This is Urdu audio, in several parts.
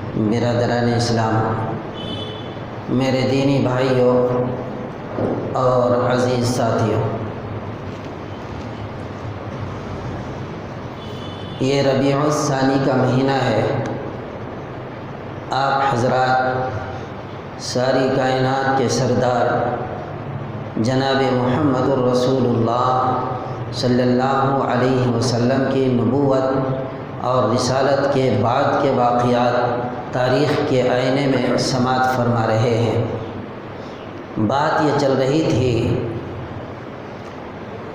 برادران اسلام، میرے دینی بھائیوں اور عزیز ساتھیوں، یہ ربیع الثانی کا مہینہ ہے۔ آپ حضرات ساری کائنات کے سردار جناب محمد الرسول اللہ صلی اللہ علیہ وسلم کی نبوت اور رسالت کے بعد کے واقعات تاریخ کے آئینے میں سماعت فرما رہے ہیں۔ بات یہ چل رہی تھی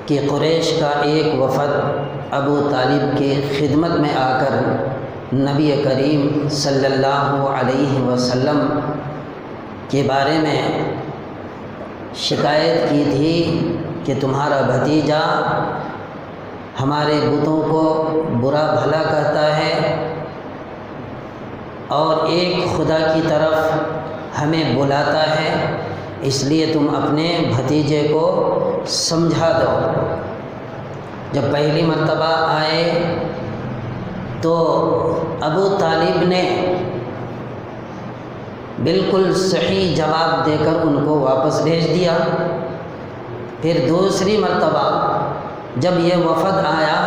کہ قریش کا ایک وفد ابو طالب کی خدمت میں آ کر نبی کریم صلی اللہ علیہ وسلم کے بارے میں شکایت کی تھی کہ تمہارا بھتیجا ہمارے بتوں کو برا بھلا کہتا ہے اور ایک خدا کی طرف ہمیں بلاتا ہے، اس لیے تم اپنے بھتیجے کو سمجھا دو۔ جب پہلی مرتبہ آئے تو ابو طالب نے بالکل صحیح جواب دے کر ان کو واپس بھیج دیا۔ پھر دوسری مرتبہ جب یہ وفد آیا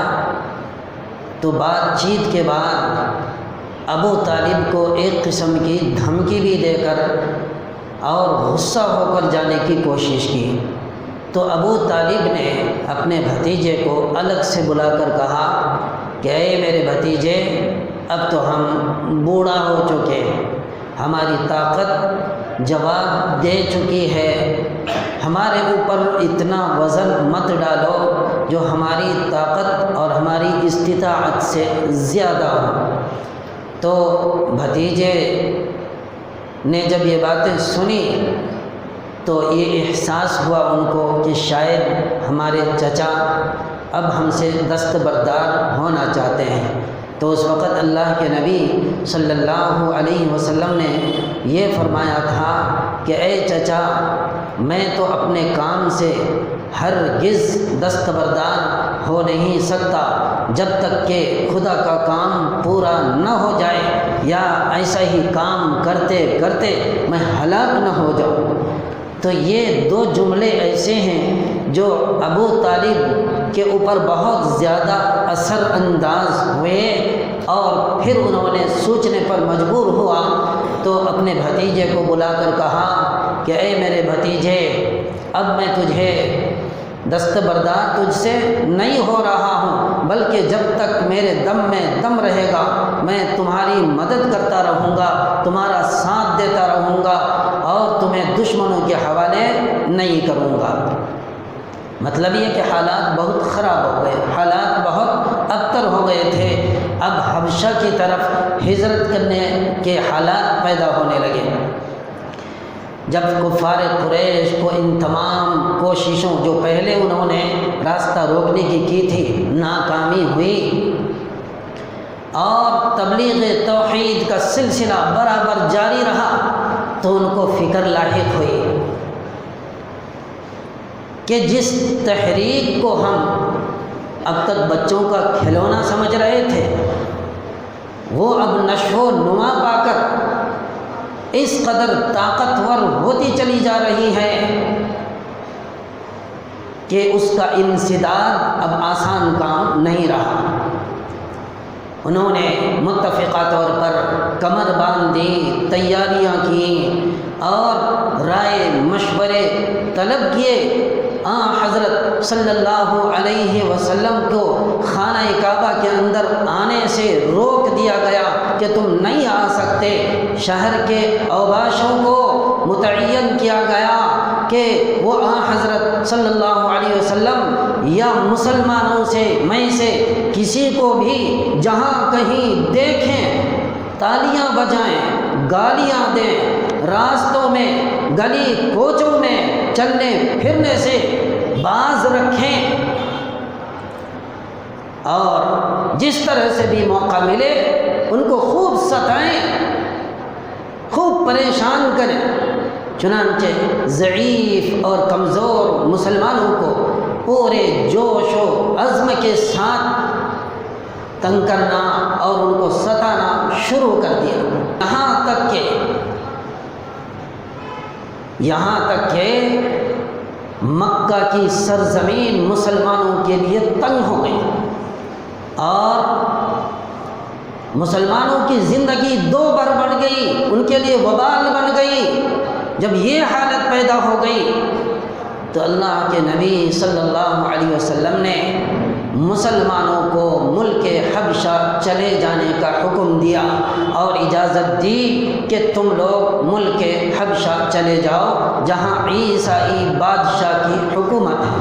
تو بات چیت کے بعد ابو طالب کو ایک قسم کی دھمکی بھی دے کر اور غصہ ہو کر جانے کی کوشش کی، تو ابو طالب نے اپنے بھتیجے کو الگ سے بلا کر کہا کہ اے میرے بھتیجے، اب تو ہم بوڑھا ہو چکے، ہماری طاقت جواب دے چکی ہے، ہمارے اوپر اتنا وزن مت ڈالو جو ہماری طاقت اور ہماری استطاعت سے زیادہ ہو۔ تو بھتیجے نے جب یہ باتیں سنی تو یہ احساس ہوا ان کو کہ شاید ہمارے چچا اب ہم سے دستبردار ہونا چاہتے ہیں۔ تو اس وقت اللہ کے نبی صلی اللہ علیہ وسلم نے یہ فرمایا تھا کہ اے چچا، میں تو اپنے کام سے ہرگز دستبردار ہو نہیں سکتا جب تک کہ خدا کا کام پورا نہ ہو جائے، یا ایسا ہی کام کرتے کرتے میں ہلاک نہ ہو جاؤں۔ تو یہ دو جملے ایسے ہیں جو ابو طالب کے اوپر بہت زیادہ اثر انداز ہوئے، اور پھر انہوں نے سوچنے پر مجبور ہوا تو اپنے بھتیجے کو بلا کر کہا کہ اے میرے بھتیجے، اب میں تجھے دستبردار تجھ سے نہیں ہو رہا ہوں، بلکہ جب تک میرے دم میں دم رہے گا میں تمہاری مدد کرتا رہوں گا، تمہارا ساتھ دیتا رہوں گا اور تمہیں دشمنوں کے حوالے نہیں کروں گا۔ مطلب یہ کہ حالات بہت خراب ہو گئے، حالات بہت ابتر ہو گئے تھے، اب حبشہ کی طرف ہجرت کرنے کے حالات پیدا ہونے لگے۔ جب کفار قریش کو ان تمام کوششوں جو پہلے انہوں نے راستہ روکنے کی تھی ناکامی ہوئی، اور تبلیغ توحید کا سلسلہ برابر جاری رہا، تو ان کو فکر لاحق ہوئی کہ جس تحریک کو ہم اب تک بچوں کا کھلونا سمجھ رہے تھے، وہ اب نشو و نما پا کر اس قدر طاقتور ہوتی چلی جا رہی ہے کہ اس کا انسداد اب آسان کام نہیں رہا۔ انہوں نے متفقہ طور پر کمر باندھی، تیاریاں کیں اور رائے مشورے طلب کیے۔ حضرت صلی اللہ علیہ وسلم کو خانہ کعبہ کے اندر آنے سے روک دیا گیا کہ تم نہیں آ سکتے۔ شہر کے اوباشوں کو متعین کیا گیا کہ وہ حضرت صلی اللہ علیہ وسلم یا مسلمانوں سے میں سے کسی کو بھی جہاں کہیں دیکھیں تالیاں بجائیں، گالیاں دیں، راستوں میں گلی کوچوں میں چلنے پھرنے سے باز رکھیں، اور جس طرح سے بھی موقع ملے ان کو خوب ستائیں، خوب پریشان کریں۔ چنانچہ ضعیف اور کمزور مسلمانوں کو پورے جوش و عزم کے ساتھ تنگ کرنا اور ان کو ستانا شروع کر دیا۔ یہاں تک کہ مکہ کی سرزمین مسلمانوں کے لیے تنگ ہو گئی اور مسلمانوں کی زندگی دو بار بڑھ گئی، ان کے لیے وبال بن گئی۔ جب یہ حالت پیدا ہو گئی تو اللہ کے نبی صلی اللہ علیہ وسلم نے مسلمانوں کو ملک حبشہ چلے جانے کا حکم دیا اور اجازت دی کہ تم لوگ ملک حبشہ چلے جاؤ جہاں عیسائی بادشاہ کی حکومت ہے۔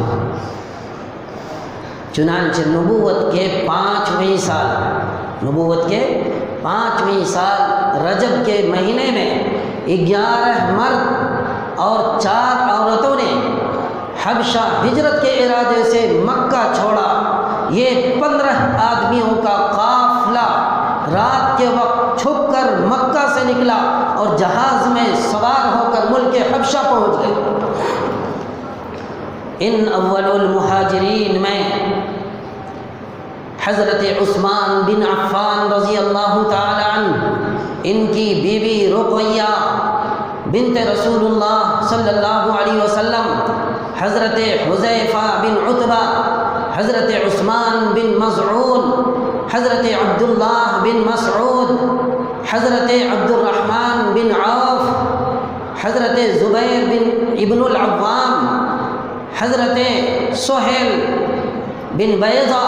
چنانچہ نبوت کے 5ویں سال رجب کے مہینے میں 11 مرد اور 4 عورتوں نے حبشہ ہجرت کے ارادے سے مکہ چھوڑا۔ یہ 15 آدمیوں کا قافلہ رات کے وقت چھپ کر مکہ سے نکلا اور جہاز میں سوار ہو کر ملک حبشہ پہنچ گئے۔ ان اول المہاجرین میں حضرت عثمان بن عفان رضی اللہ تعالی عنہ، ان کی بیوی رقیہ بنت رسول اللہ صلی اللہ علیہ وسلم، حضرت حذیفہ بن عتبہ، حضرت عثمان بن مظعون، حضرت عبداللہ بن مسعود، حضرت عبد الرحمن بن عوف، حضرت زبیر بن ابن العوام، حضرت سہیل بن بیضہ،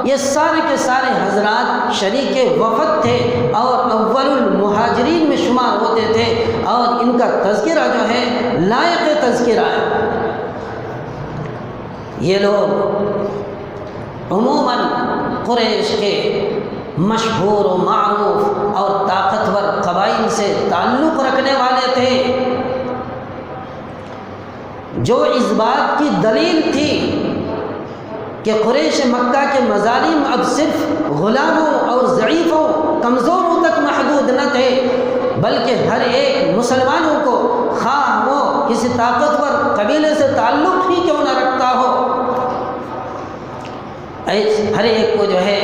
یہ سارے کے سارے حضرات شریک وفد تھے اور اول المہاجرین میں شمار ہوتے تھے، اور ان کا تذکرہ جو ہے لائق تذکرہ ہے۔ یہ لوگ عموماً قریش کے مشہور و معروف اور طاقتور قبائل سے تعلق رکھنے والے تھے، جو اس بات کی دلیل تھی کہ قریش مکہ کے مظالم اب صرف غلاموں اور ضعیفوں کمزوروں تک محدود نہ تھے، بلکہ ہر ایک مسلمانوں کو، خواہ وہ کسی طاقتور قبیلے سے تعلق ہی کیوں نہ رکھتا ہو، ہر ایک کو جو ہے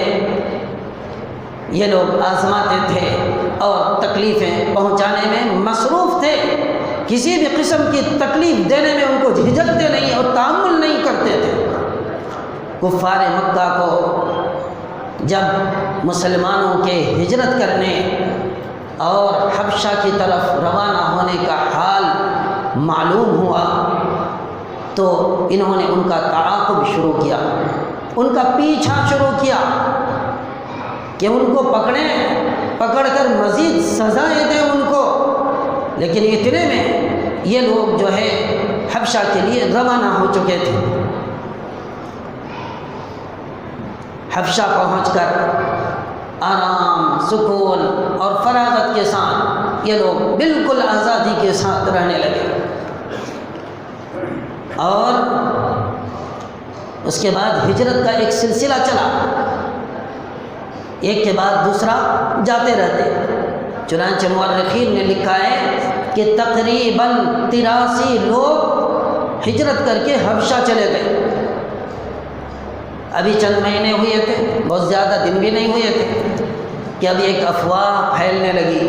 یہ لوگ آزماتے تھے اور تکلیفیں پہنچانے میں مصروف تھے۔ کسی بھی قسم کی تکلیف دینے میں ان کو جھجکتے نہیں اور تحمل نہیں کرتے تھے۔ کفار مکہ کو جب مسلمانوں کے ہجرت کرنے اور حبشہ کی طرف روانہ ہونے کا حال معلوم ہوا تو انہوں نے ان کا تعاقب شروع کیا، ان کا پیچھا شروع کیا کہ ان کو پکڑ کر مزید سزائیں دیں ان کو، لیکن اتنے میں یہ لوگ جو ہے حبشہ کے لیے روانہ ہو چکے تھے۔ حبشہ پہنچ کر آرام، سکون اور فراغت کے ساتھ یہ لوگ بالکل آزادی کے ساتھ رہنے لگے، اور اس کے بعد ہجرت کا ایک سلسلہ چلا، ایک کے بعد دوسرا جاتے رہتے۔ چنانچہ مورخین نے لکھا ہے کہ تقریباً 83 لوگ ہجرت کر کے حبشہ چلے گئے۔ ابھی چند مہینے ہوئے تھے، بہت زیادہ دن بھی نہیں ہوئے تھے کہ اب ایک افواہ پھیلنے لگی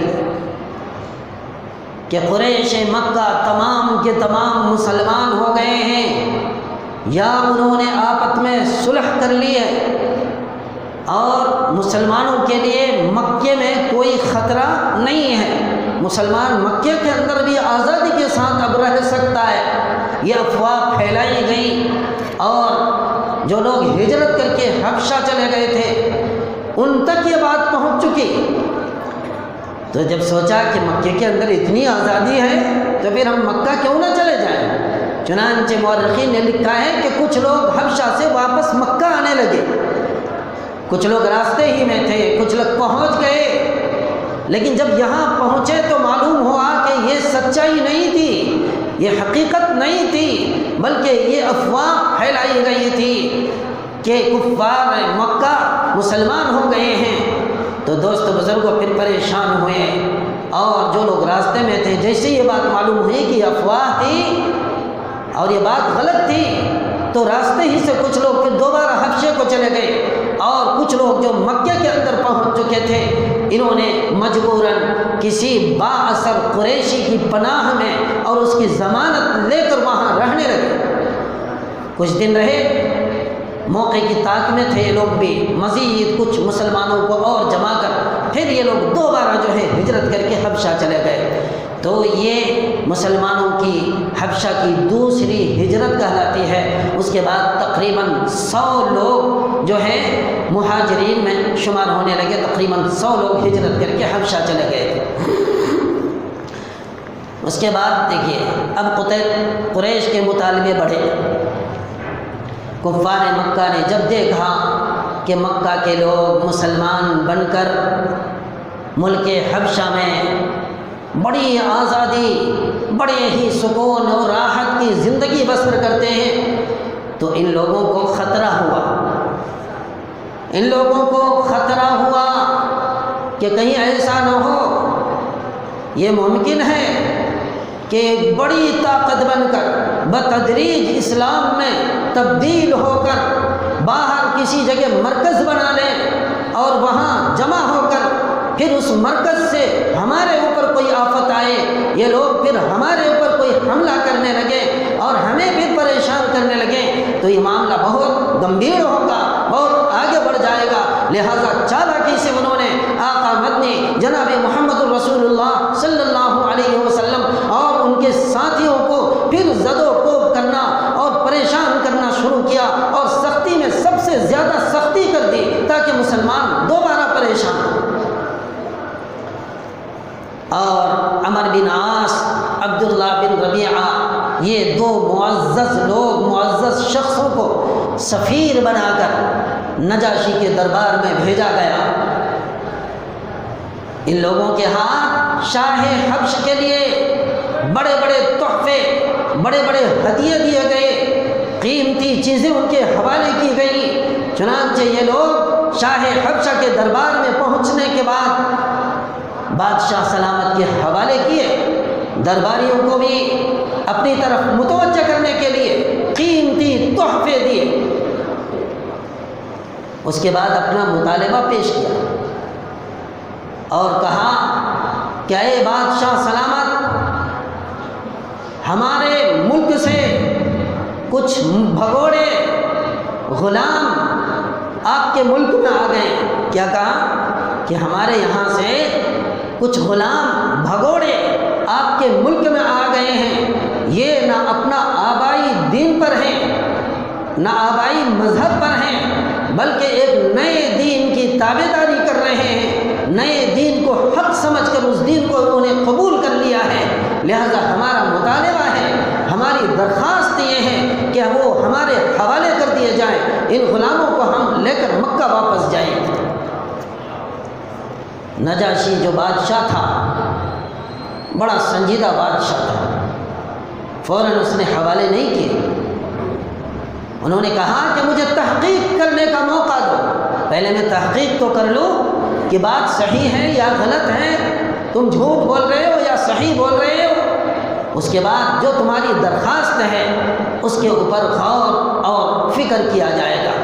کہ قریش مکہ تمام کے تمام مسلمان ہو گئے ہیں، یا انہوں نے آپس میں صلح کر لی ہے اور مسلمانوں کے لیے مکے میں کوئی خطرہ نہیں ہے، مسلمان مکے کے اندر بھی آزادی کے ساتھ اب رہ سکتا ہے۔ یہ افواہ پھیلائی گئی اور جو لوگ ہجرت کر کے حبشہ چلے گئے تھے ان تک یہ بات پہنچ چکی، تو جب سوچا کہ مکے کے اندر اتنی آزادی ہے تو پھر ہم مکہ کیوں نہ چلے جائیں۔ چنانچہ مورخین نے لکھا ہے کہ کچھ لوگ حبشہ سے واپس مکہ آنے لگے، کچھ لوگ راستے ہی میں تھے، کچھ لوگ پہنچ گئے، لیکن جب یہاں پہنچے تو معلوم ہوا کہ یہ سچائی نہیں تھی، یہ حقیقت نہیں تھی، بلکہ یہ افواہ پھیلائی گئی تھی کہ کفار مکہ مسلمان ہو گئے ہیں۔ تو دوست بزرگوں پھر پریشان ہوئے، اور جو لوگ راستے میں تھے جیسے یہ بات معلوم ہوئی کہ یہ افواہ تھی اور یہ بات غلط تھی، تو راستے ہی سے کچھ لوگ پھر دوبارہ حبشے کو چلے گئے، اور کچھ لوگ جو مکے کے اندر پہنچ چکے تھے انہوں نے مجبوراً کسی با اثر قریشی کی پناہ میں اور اس کی ضمانت لے کر وہاں رہنے لگے۔ کچھ دن رہے، موقع کی طاق میں تھے یہ لوگ بھی، مزید کچھ مسلمانوں کو اور جما کر پھر یہ لوگ دوبارہ جو ہے ہجرت کر کے حبشہ چلے گئے۔ تو یہ مسلمانوں کی حبشہ کی دوسری ہجرت کہلاتی ہے۔ اس کے بعد تقریباً 100 لوگ جو ہے مہاجرین میں شمار ہونے لگے، تقریباً 100 لوگ ہجرت کر کے حبشہ چلے گئے تھے۔ اس کے بعد دیکھیے اب قریش کے مطالبے بڑھے۔ کفار مکہ نے جب دیکھا کہ مکہ کے لوگ مسلمان بن کر ملک حبشہ میں بڑی آزادی، بڑے ہی سکون اور راحت کی زندگی بسر کرتے ہیں، تو ان لوگوں کو خطرہ ہوا، ان لوگوں کو خطرہ ہوا کہ کہیں ایسا نہ ہو، یہ ممکن ہے کہ بڑی طاقت بن کر بتدریج اسلام میں تبدیل ہو کر باہر کسی جگہ مرکز بنا لیں اور وہاں جمع ہو کر پھر اس مرکز سے ہمارے اوپر کوئی آفت آئے، یہ لوگ پھر ہمارے اوپر کوئی حملہ کرنے لگے اور ہمیں پھر پریشان کرنے لگے، تو یہ معاملہ بہت گمبھیر ہوگا، بہت آگے بڑھ جائے گا۔ لہٰذا چالاکی سے انہوں نے آقا مدنی جناب محمد الرسول اللہ صلی اللہ علیہ وسلم اور ان کے ساتھیوں کو پھر زد و کوب کرنا اور پریشان کرنا شروع کیا، اور سختی میں سب سے زیادہ سختی کر دی تاکہ مسلمان دوبارہ پریشان ہوں۔ اور عمر بن عاص، عبداللہ بن ربیعہ، یہ دو معزز لوگ، معزز شخصوں کو سفیر بنا کر نجاشی کے دربار میں بھیجا گیا۔ ان لوگوں کے ہاتھ شاہ حبش کے لیے بڑے بڑے تحفے، بڑے بڑے ہدیے دیے گئے، قیمتی چیزیں ان کے حوالے کی گئی۔ چنانچہ یہ لوگ شاہ حبشہ کے دربار میں پہنچنے کے بعد بادشاہ سلامت کے حوالے کیے، درباریوں کو بھی اپنی طرف متوجہ کرنے کے لیے قیمتی تحفے دیے۔ اس کے بعد اپنا مطالبہ پیش کیا اور کہا کہ اے بادشاہ سلامت، ہمارے ملک سے کچھ بھگوڑے غلام آپ کے ملک میں آ گئے۔ کیا کہا کہ ہمارے یہاں سے کچھ غلام بھگوڑے آپ کے ملک میں آ گئے ہیں، یہ نہ اپنا آبائی دین پر ہیں، نہ آبائی مذہب پر ہیں، بلکہ ایک نئے دین کی تابعداری کر رہے ہیں، نئے دین کو حق سمجھ کر اس دین کو انہوں نے قبول کر لیا ہے۔ لہذا ہمارا مطالبہ ہے، ہماری درخواست یہ ہے کہ وہ ہمارے حوالے کر دیے جائیں، ان غلاموں کو ہم لے کر مکہ واپس جائیں۔ نجاشی جو بادشاہ تھا، بڑا سنجیدہ بادشاہ تھا، فوراً اس نے حوالے نہیں کیے۔ انہوں نے کہا کہ مجھے تحقیق کرنے کا موقع دو، پہلے میں تحقیق تو کر لوں کہ بات صحیح ہے یا غلط ہے، تم جھوٹ بول رہے ہو یا صحیح بول رہے ہو، اس کے بعد جو تمہاری درخواست ہے اس کے اوپر غور اور فکر کیا جائے گا۔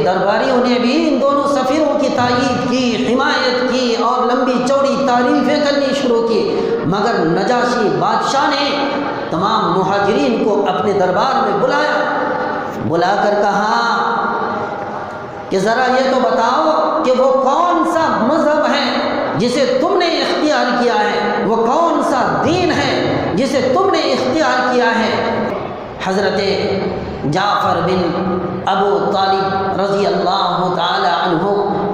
درباریوں نے بھی ان دونوں سفیروں کی تائید کی، حمایت کی اور لمبی چوڑی تعریفیں کرنی شروع کی، مگر نجاشی بادشاہ نے تمام مہاجرین کو اپنے دربار میں بلا کر کہا کہ ذرا یہ تو بتاؤ کہ وہ کون سا مذہب ہے جسے تم نے اختیار کیا ہے، وہ کون سا دین ہے جسے تم نے اختیار کیا ہے۔ حضرت جعفر بن ابو طالب رضی اللہ تعالی عنہ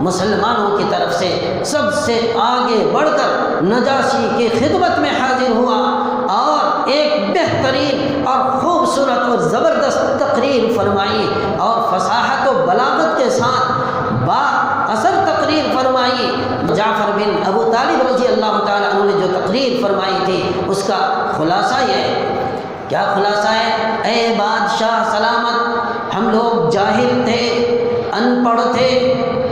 مسلمانوں کی طرف سے سب سے آگے بڑھ کر نجاشی کی خدمت میں حاضر ہوا اور ایک بہترین اور خوبصورت اور زبردست تقریر فرمائی اور فصاحت و بلاغت کے ساتھ با اثر تقریر فرمائی۔ جعفر بن ابو طالب رضی اللہ تعالی عنہ نے جو تقریر فرمائی تھی اس کا خلاصہ یہ، کیا خلاصہ ہے؟ اے بادشاہ سلامت، ہم لوگ جاہل تھے، ان پڑھ تھے،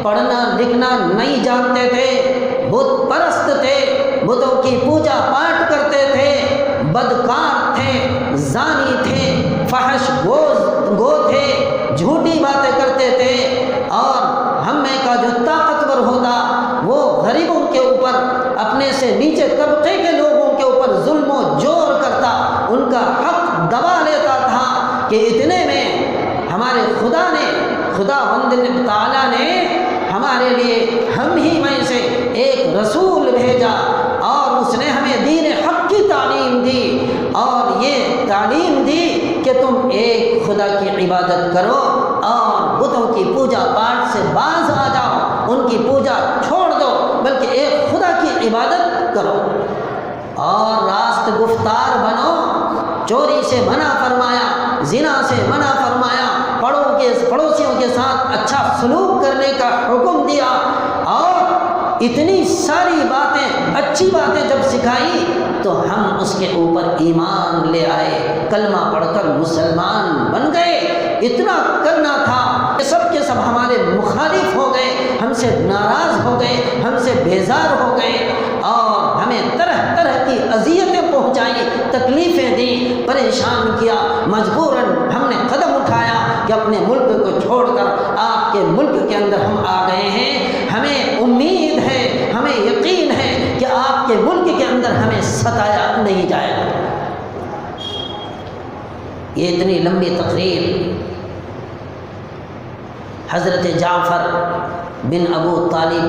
پڑھنا لکھنا نہیں جانتے تھے، بت پرست تھے، بتوں کی پوجا پاٹ کرتے تھے، بدکار تھے، زانی تھے، فحش گو تھے، جھوٹی باتیں کرتے تھے، اور ہم میں کا جو طاقتور ہوتا وہ غریبوں کے اوپر اپنے سے نیچے طبقے کے لوگوں کے اوپر ظلم و جور کرتا، ان کا حق دبا لیتا تھا کہ اتنے میں ہمارے خداوند تعالیٰ نے ہمارے لیے ہم ہی میں سے ایک رسول بھیجا اور اس نے ہمیں دین حق کی تعلیم دی، اور یہ تعلیم دی کہ تم ایک خدا کی عبادت کرو اور بتوں کی پوجا پاٹ سے باز آ جاؤ، ان کی پوجا چھوڑ دو، بلکہ ایک خدا کی عبادت کرو اور راست گفتار بنو۔ چوری سے منع فرمایا، زنا سے منع فرمایا، پڑوسیوں کے ساتھ اچھا سلوک کرنے کا حکم دیا، اور اتنی ساری باتیں، اچھی باتیں جب سکھائی تو ہم اس کے اوپر ایمان لے آئے، کلمہ پڑھ کر مسلمان بن گئے۔ اتنا کرنا تھا کہ سب کے سب ہمارے مخالف ہو گئے، ہم سے ناراض ہو گئے، ہم سے بیزار ہو گئے، اور ہمیں طرح طرح کی اذیتیں پہنچائی، تکلیفیں دیں، پریشان کیا۔ مجبوراً ہم نے قدم اٹھایا کہ اپنے ملک کو چھوڑ کر آپ کے ملک کے اندر ہم آ گئے ہیں۔ ہمیں امید ہے، ہمیں یقین ہے کہ آپ کے ملک کے اندر ہمیں ستایا نہیں جائے گا۔ یہ اتنی لمبی تقریر حضرت جعفر بن ابو طالب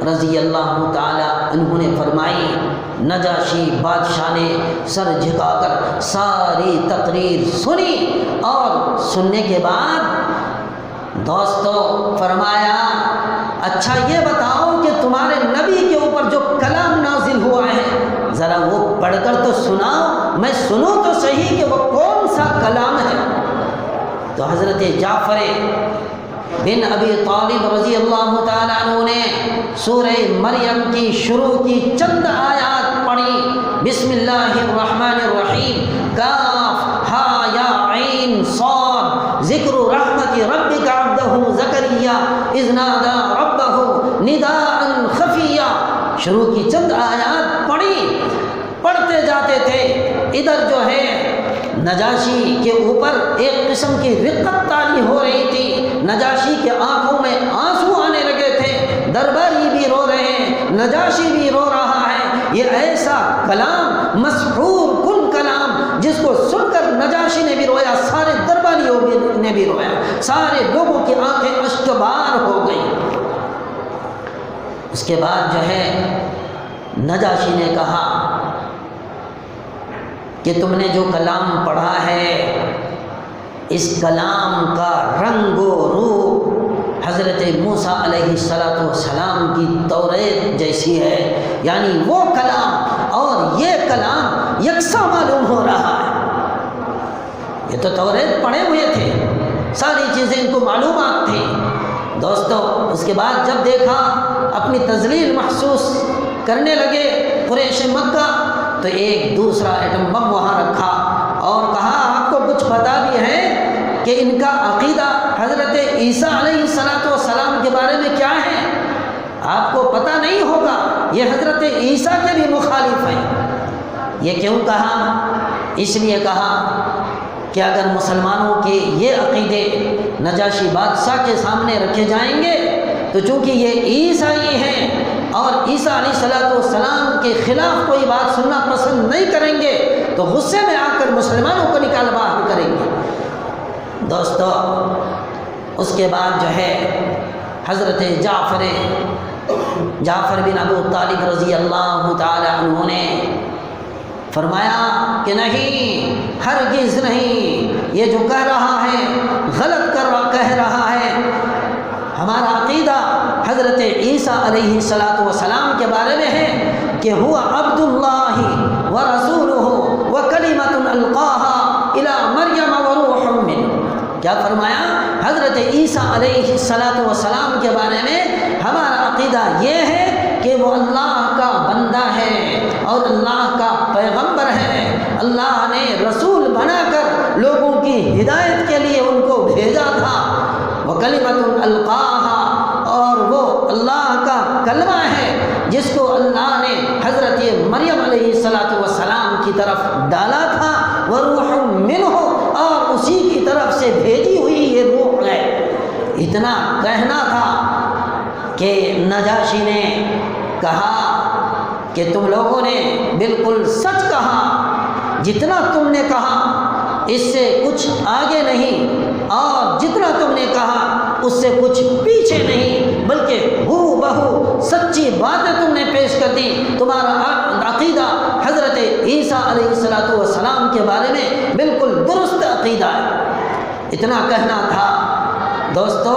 رضی اللہ تعالی انہوں نے فرمائی۔ نجاشی بادشاہ نے سر جھکا کر ساری تقریر سنی، اور سننے کے بعد دوستو فرمایا، اچھا یہ بتاؤ کہ تمہارے نبی کے اوپر جو کلام نازل ہوا ہے ذرا وہ پڑھ کر تو سناؤ، میں سنوں تو صحیح کہ وہ کون سا کلام ہے۔ تو حضرت جعفر بن ابی طالب رضی اللہ تعالیٰ عنہ نے سورہ مریم کی شروع کی چند آیات پڑھی۔ بسم اللہ الرحمن الرحیم، کاف ہا یا عین صاد، ذکر رحمت ربک عبدہ زکریا اذ نادى ربہ نداء خفیا۔ شروع کی چند آیات پڑھی، پڑھتے جاتے تھے۔ ادھر جو ہے نجاشی کے اوپر ایک قسم کی رقت طاری ہو رہی تھی، نجاشی کے آنکھوں میں آنسو آنے لگے تھے، درباری بھی رو رہے ہیں، نجاشی بھی رو رہا ہے۔ یہ ایسا کلام، مسحور کن کلام، جس کو سن کر نجاشی نے بھی رویا، سارے درباریوں نے بھی رویا، سارے لوگوں کی آنکھیں اشکبار ہو گئیں۔ اس کے بعد جو ہے نجاشی نے کہا کہ تم نے جو کلام پڑھا ہے اس کلام کا رنگ و روح حضرت موسیٰ علیہ السلام کی توریت جیسی ہے، یعنی وہ کلام اور یہ کلام یکساں معلوم ہو رہا ہے۔ یہ تو توریت پڑھے ہوئے تھے، ساری چیزیں ان کو معلومات تھیں۔ دوستو اس کے بعد جب دیکھا اپنی تذلیل محسوس کرنے لگے قریش مکہ، تو ایک دوسرا ایٹم بم وہاں رکھا اور کہا آپ کو کچھ پتہ بھی ہے کہ ان کا عقیدہ حضرت عیسیٰ علیہ السلام کے بارے میں کیا ہے؟ آپ کو پتہ نہیں ہوگا، یہ حضرت عیسیٰ کے بھی مخالف ہیں۔ یہ کیوں کہا؟ اس لیے کہا کہ اگر مسلمانوں کے یہ عقیدے نجاشی بادشاہ کے سامنے رکھے جائیں گے تو چونکہ یہ عیسائی ہیں اور عیسیٰ علیہ السلام کے خلاف کوئی بات سننا پسند نہیں کریں گے تو غصے میں آ کر مسلمانوں کو نکال باہر کریں گے۔ دوستو اس کے بعد جو ہے حضرت جعفر بن ابو طالب رضی اللہ تعالی عنہ نے فرمایا کہ نہیں، ہرگز نہیں، یہ جو کہہ رہا ہے غلط کہہ رہا ہے۔ ہمارا عقیدہ حضرت عیسیٰ علیہ السلام کے بارے میں ہے کہ هو عبد اللہ ورسولہ وکلمۃ القاہا الی مریم وروح منہ۔ کیا فرمایا؟ حضرت عیسیٰ علیہ السلام کے بارے میں ہمارا عقیدہ یہ ہے کہ وہ اللہ کا بندہ ہے اور اللہ کا پیغمبر ہے، اللہ نے رسول بنا کر لوگوں کی ہدایت کے لیے ان کو بھیجا تھا۔ وکلمۃ القاہا، اور وہ اللہ کا کلمہ ہے جس کو اللہ نے حضرت مریم علیہ السلام کی طرف ڈالا تھا، وروح منہ، اور اسی کی طرف سے بھیجی ہوئی یہ روح ہے۔ اتنا کہنا تھا کہ نجاشی نے کہا کہ تم لوگوں نے بالکل سچ کہا، جتنا تم نے کہا اس سے کچھ آگے نہیں، اور جتنا تم نے کہا اس سے کچھ پیچھے نہیں، بلکہ ہو بہو سچی باتیں تم نے پیش کر دی۔ تمہارا عقیدہ حضرت عیسیٰ علیہ السلام کے بارے میں بالکل درست عقیدہ ہے۔ اتنا کہنا تھا دوستو،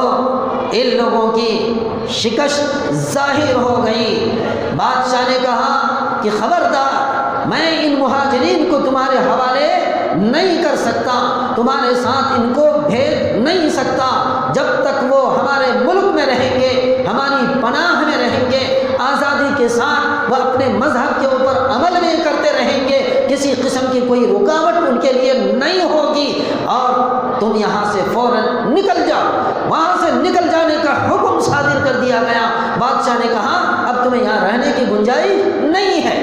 ان لوگوں کی شکست ظاہر ہو گئی۔ بادشاہ نے کہا کہ خبردار، میں ان مہاجرین کو تمہارے حوالے نہیں کر سکتا، تمہارے ساتھ ان کو بھیج نہیں سکتا جب تک وہ ہمارے ملک میں رہیں گے، ہماری پناہ میں رہیں گے، آزادی کے ساتھ وہ اپنے مذہب کے اوپر عمل میں کرتے رہیں گے، کسی قسم کی کوئی رکاوٹ ان کے لیے نہیں ہوگی، اور تم یہاں سے فوراً نکل جاؤ۔ وہاں سے نکل جانے کا حکم صادر کر دیا گیا۔ بادشاہ نے کہا اب تمہیں یہاں رہنے کی گنجائش نہیں ہے۔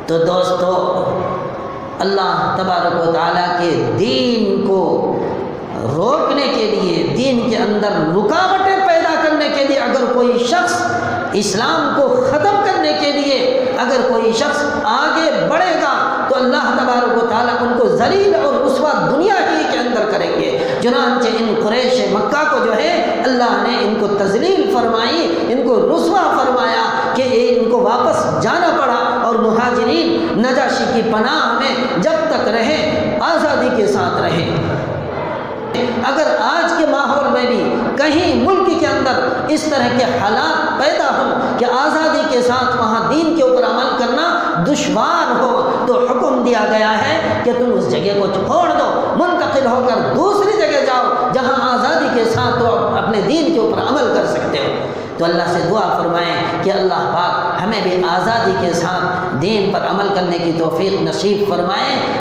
تو دوستو، اللہ تبارک و تعالیٰ کے دین کو روکنے کے لیے، دین کے اندر رکاوٹیں پیدا کرنے کے لیے، اگر کوئی شخص اسلام کو ختم کرنے کے لیے اگر کوئی شخص آگے بڑھے گا تو اللہ تبارک و تعالیٰ ان کو ذلیل اور رسوا دنیا ہی کے اندر کریں گے۔ چنانچہ ان قریش مکہ کو جو ہے اللہ نے ان کو تذلیل فرمائی، ان کو رسوا فرمایا کہ ان کو واپس جانا پڑا، اور مہاجرین نجاشی کی پناہ میں جب تک رہے آزادی کے ساتھ رہے۔ اگر آج کے ماحول میں بھی کہیں ملک کے اندر اس طرح کے حالات پیدا ہوں کہ آزادی کے ساتھ وہاں دین کے اوپر عمل کرنا دشوار ہو، تو حکم دیا گیا ہے کہ تم اس جگہ کو چھوڑ دو، منتقل ہو کر دوسری جگہ جاؤ جہاں آزادی کے ساتھ تو اپنے دین کے اوپر عمل کر سکتے ہو۔ تو اللہ سے دعا فرمائیں کہ اللہ پاک ہمیں بھی آزادی کے ساتھ دین پر عمل کرنے کی توفیق نصیب فرمائیں۔